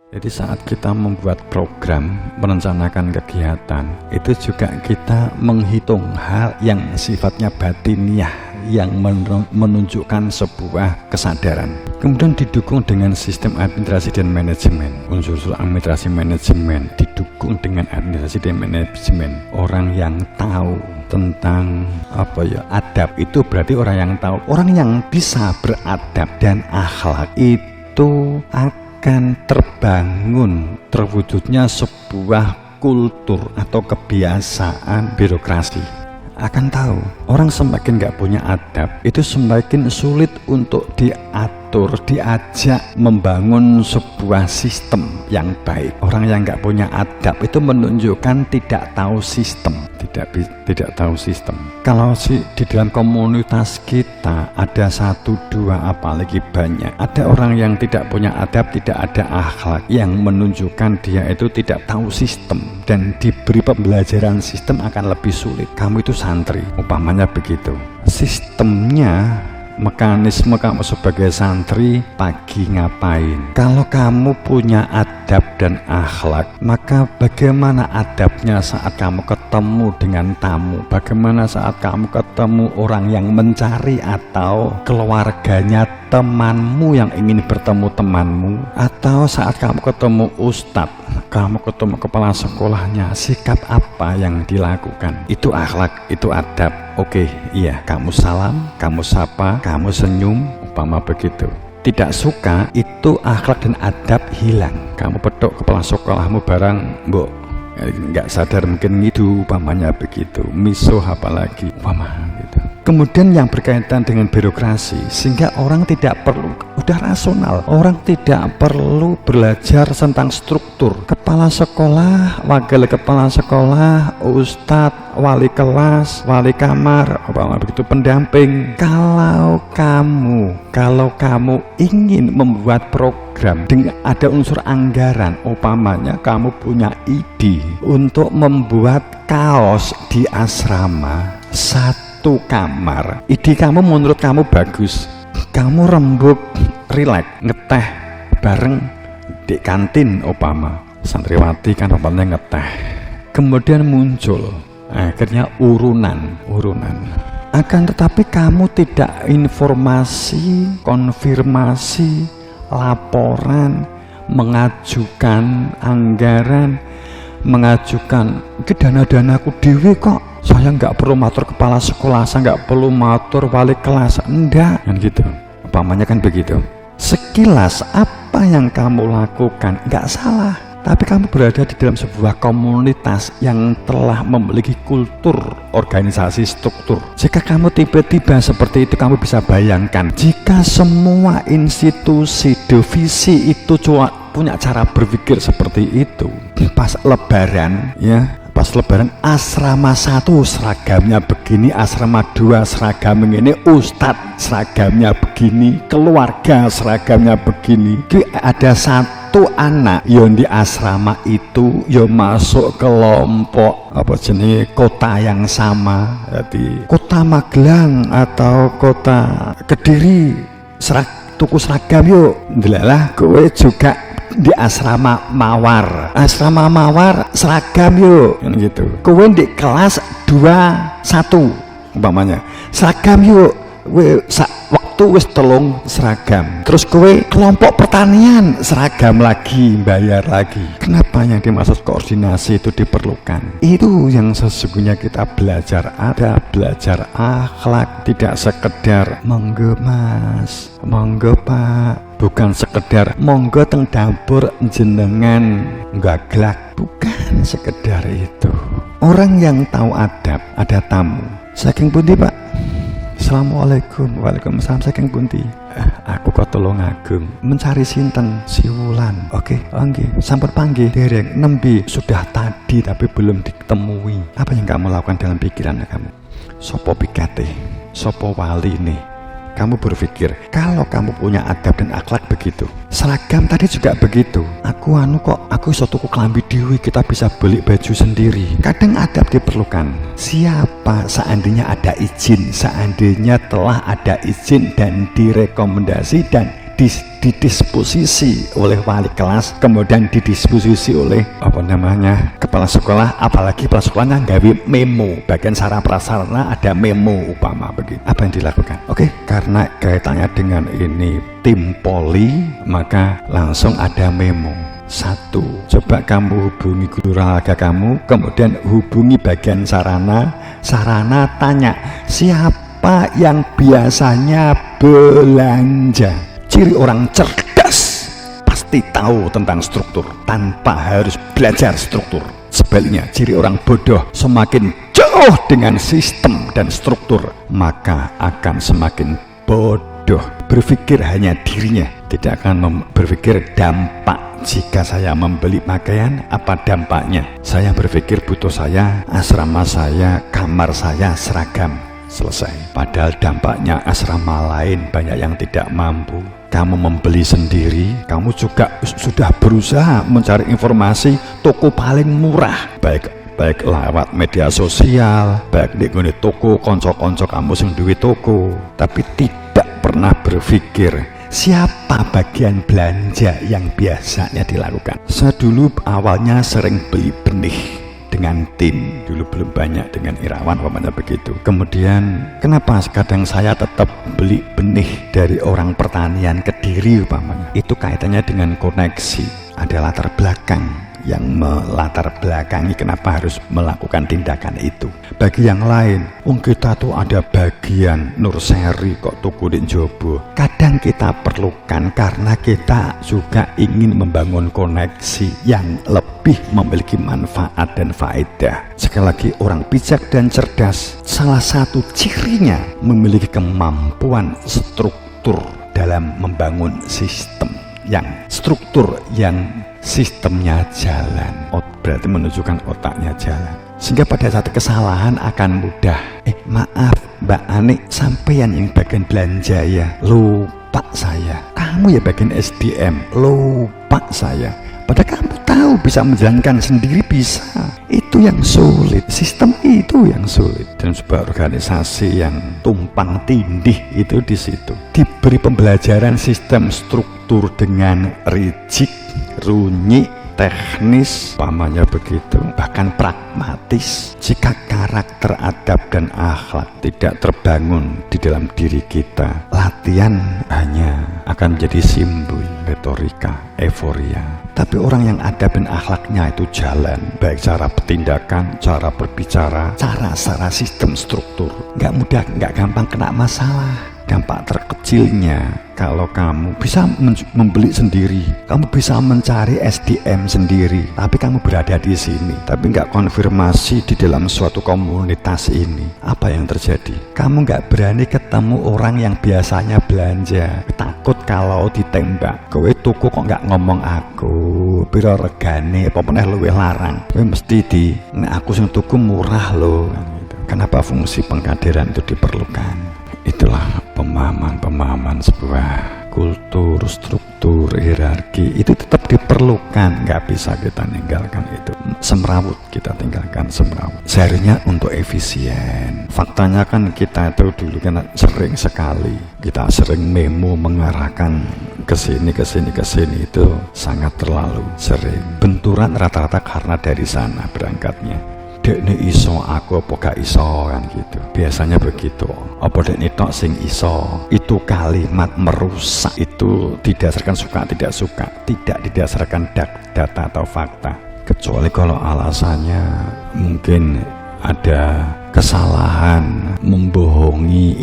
Jadi saat kita membuat program, merencanakan kegiatan, itu juga kita menghitung hal yang sifatnya batiniah, yang menunjukkan sebuah kesadaran. Kemudian didukung dengan sistem administrasi dan manajemen. Unsur-unsur administrasi manajemen didukung dengan administrasi dan manajemen. Orang yang tahu tentang adab itu berarti orang yang tahu, orang yang bisa beradab dan akhlak itu akan terbangun terwujudnya sebuah kultur atau kebiasaan birokrasi. Akan tahu orang semakin nggak punya adab itu semakin sulit untuk diatur, diajak membangun sebuah sistem yang baik. Orang yang nggak punya adab itu menunjukkan tidak tahu sistem, tidak tahu sistem. Kalau di dalam komunitas kita ada 1, 2 apalagi banyak, ada orang yang tidak punya adab, tidak ada akhlak, yang menunjukkan dia itu tidak tahu sistem, dan diberi pembelajaran sistem akan lebih sulit. Kamu itu santri, umpamanya begitu. Sistemnya, mekanisme kamu sebagai santri pagi ngapain. Kalau kamu punya adab dan akhlak, maka bagaimana adabnya saat kamu ketemu dengan tamu, bagaimana saat kamu ketemu orang yang mencari atau keluarganya temanmu yang ingin bertemu temanmu, atau saat kamu ketemu ustadz, kamu ketemu kepala sekolahnya, sikap apa yang dilakukan. Itu akhlak, itu adab. Oke, iya, kamu salam, kamu sapa, kamu senyum, umpama begitu. Tidak suka, itu akhlak dan adab hilang. Kamu petuk kepala sekolahmu barang, mbok nggak sadar mungkin gitu, umpamanya begitu. Misuh apalagi, umpama gitu. Kemudian yang berkaitan dengan birokrasi, sehingga orang tidak perlu, udah rasional, orang tidak perlu belajar tentang struktur. Kepala sekolah, wakil kepala sekolah, ustadz, wali kelas, wali kamar, begitu, pendamping. Kalau kamu ingin membuat program dengan ada unsur anggaran, umpamanya kamu punya ide untuk membuat kaos di asrama 1 kamar, ide kamu menurut kamu bagus, kamu rembuk rileks ngeteh bareng di kantin, umpama santriwati kan umpamanya ngeteh, kemudian muncul akhirnya urunan. Akan tetapi kamu tidak informasi, konfirmasi, laporan, mengajukan anggaran, mengajukan ke dana-danaku dewi kok, saya nggak perlu matur kepala sekolah, saya nggak perlu matur wali kelas, enggak kan gitu, umpamanya kan begitu. Sekilas apa yang kamu lakukan nggak salah, tapi kamu berada di dalam sebuah komunitas yang telah memiliki kultur organisasi struktur. Jika kamu tiba-tiba seperti itu, kamu bisa bayangkan jika semua institusi divisi itu punya cara berpikir seperti itu. Pas lebaran asrama 1 seragamnya begini, asrama 2 seragam ini, ustadz seragamnya begini, keluarga seragamnya begini. Ada 1 anak yang di asrama itu yang masuk kelompok kota yang sama, jadi kota Magelang atau kota Kediri, tuku seragam yuk. Delalah kowe juga di asrama Mawar seragam yuk gitu. Kowe di kelas 21 umpamanya seragam yuk, waktu wis 3 seragam. Terus kowe kelompok pertanian seragam lagi, bayar lagi. Kenapa yang dimaksud koordinasi itu diperlukan? Itu yang sesungguhnya kita belajar ada, belajar akhlak, tidak sekedar monggo mas, monggo pak, bukan sekedar monggo teng dapur jenengan gaglak, bukan sekedar itu. Orang yang tahu adab, ada tamu, saking pundi pak? Assalamualaikum. Waalaikumsalam, saking pundi? Aku kok tolong ageng, mencari sinten? Si Wulan. Oke, nggih, sampun panggih dereng nembe sudah tadi tapi belum ditemui. Apa yang kamu lakukan dalam pikiran kamu? Sopo pikate, sopo wali nih? Kamu berpikir kalau kamu punya adab dan akhlak begitu. Seragam tadi juga begitu. Aku iso tuku klambi dewi, kita bisa beli baju sendiri. Kadang adab diperlukan. Siapa seandainya ada izin, seandainya telah ada izin dan direkomendasi dan didisposisi oleh wali kelas, kemudian didisposisi oleh kepala sekolah, apalagi kepala sekolahnya nggawe memo, bagian sarana prasarana ada memo umpama begitu. Apa yang dilakukan? Oke, karena kaitannya dengan ini tim poli, maka langsung ada memo. 1, coba kamu hubungi guru olahraga kamu, kemudian hubungi bagian sarana tanya siapa yang biasanya belanja. Ciri orang cerdas pasti tahu tentang struktur tanpa harus belajar struktur. Sebaliknya, ciri orang bodoh semakin jauh dengan sistem dan struktur, maka akan semakin bodoh. Berpikir hanya dirinya, tidak akan berpikir dampak. Jika saya membeli pakaian, apa dampaknya? Saya berpikir butuh saya, asrama saya, kamar saya seragam, selesai. Padahal dampaknya asrama lain banyak yang tidak mampu. Kamu membeli sendiri, kamu juga sudah berusaha mencari informasi toko paling murah, baik lewat media sosial, baik di toko konco-konco kamu sing duwe toko, tapi tidak pernah berpikir siapa bagian belanja yang biasanya dilakukan. Saya dulu awalnya sering beli benih dengan tim, dulu belum banyak dengan Irawan umpamanya begitu. Kemudian kenapa kadang saya tetap beli benih dari orang pertanian Kediri umpamanya? Itu kaitannya dengan koneksi, ada latar belakang yang melatar belakangi kenapa harus melakukan tindakan itu. Bagi yang lain, kita tuh ada bagian Nurseri kok tuku di Jobo. Kadang kita perlukan karena kita juga ingin membangun koneksi yang lebih memiliki manfaat dan faedah. Sekali lagi, orang bijak dan cerdas, salah satu cirinya memiliki kemampuan struktur dalam membangun sistem yang sistemnya jalan. Berarti menunjukkan otaknya jalan, sehingga pada saat kesalahan akan mudah. Maaf Mbak Ani, sampean yang bagian belanja ya, lupa saya. Kamu ya bagian SDM, lupa saya. Padahal kamu tahu bisa menjalankan sendiri, bisa. Itu yang sulit, sistem itu yang sulit. Dan sebuah organisasi yang tumpang tindih itu di situ. Diberi pembelajaran sistem struktur dengan rigid, runyi, teknis, pamannya begitu, bahkan pragmatis. Jika karakter, adab, dan akhlak tidak terbangun di dalam diri kita, latihan hanya akan menjadi simbol, retorika, euforia. Tapi orang yang adab dan akhlaknya itu jalan, baik cara bertindakan, cara berbicara, cara sistem struktur, nggak gampang kena masalah. Dampak terkecilnya, kalau kamu bisa membeli sendiri, kamu bisa mencari SDM sendiri, tapi kamu berada di sini, tapi nggak konfirmasi di dalam suatu komunitas ini, apa yang terjadi? Kamu nggak berani ketemu orang yang biasanya belanja, takut kalau ditembak. Kowe tuku kok nggak ngomong aku, piro regane, apa meneh luwih larang. Kowe mesti aku sing tuku murah loh. Kenapa fungsi pengkaderan itu diperlukan? Itulah pemahaman sebuah kultur, struktur, hierarki itu tetap diperlukan, nggak bisa kita tinggalkan itu. Semrawut kita tinggalkan semrawut. Seharusnya untuk efisien. Faktanya kan kita itu dulu kan sering sekali kita sering memo mengarahkan ke sini itu sangat terlalu sering. Benturan rata-rata karena dari sana berangkatnya. Dekne iso, aku apa gak iso, kan gitu. Biasanya begitu. Apa dekne tok sing iso? Itu kalimat merusak. Itu didasarkan suka tidak suka, tidak didasarkan data atau fakta. Kecuali kalau alasannya mungkin ada kesalahan, membohongi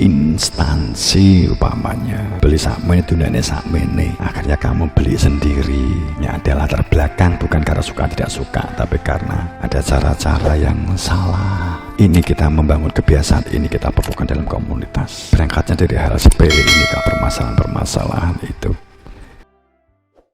instansi umpamanya, beli sakmene dunane sakmene, akhirnya kamu beli sendiri. Ya ada latar belakang, bukan karena suka tidak suka, tapi karena ada cara-cara yang salah. Ini kita membangun kebiasaan ini kita perlukan dalam komunitas. Berangkatnya dari hal sepele ini, permasalahan-permasalahan itu.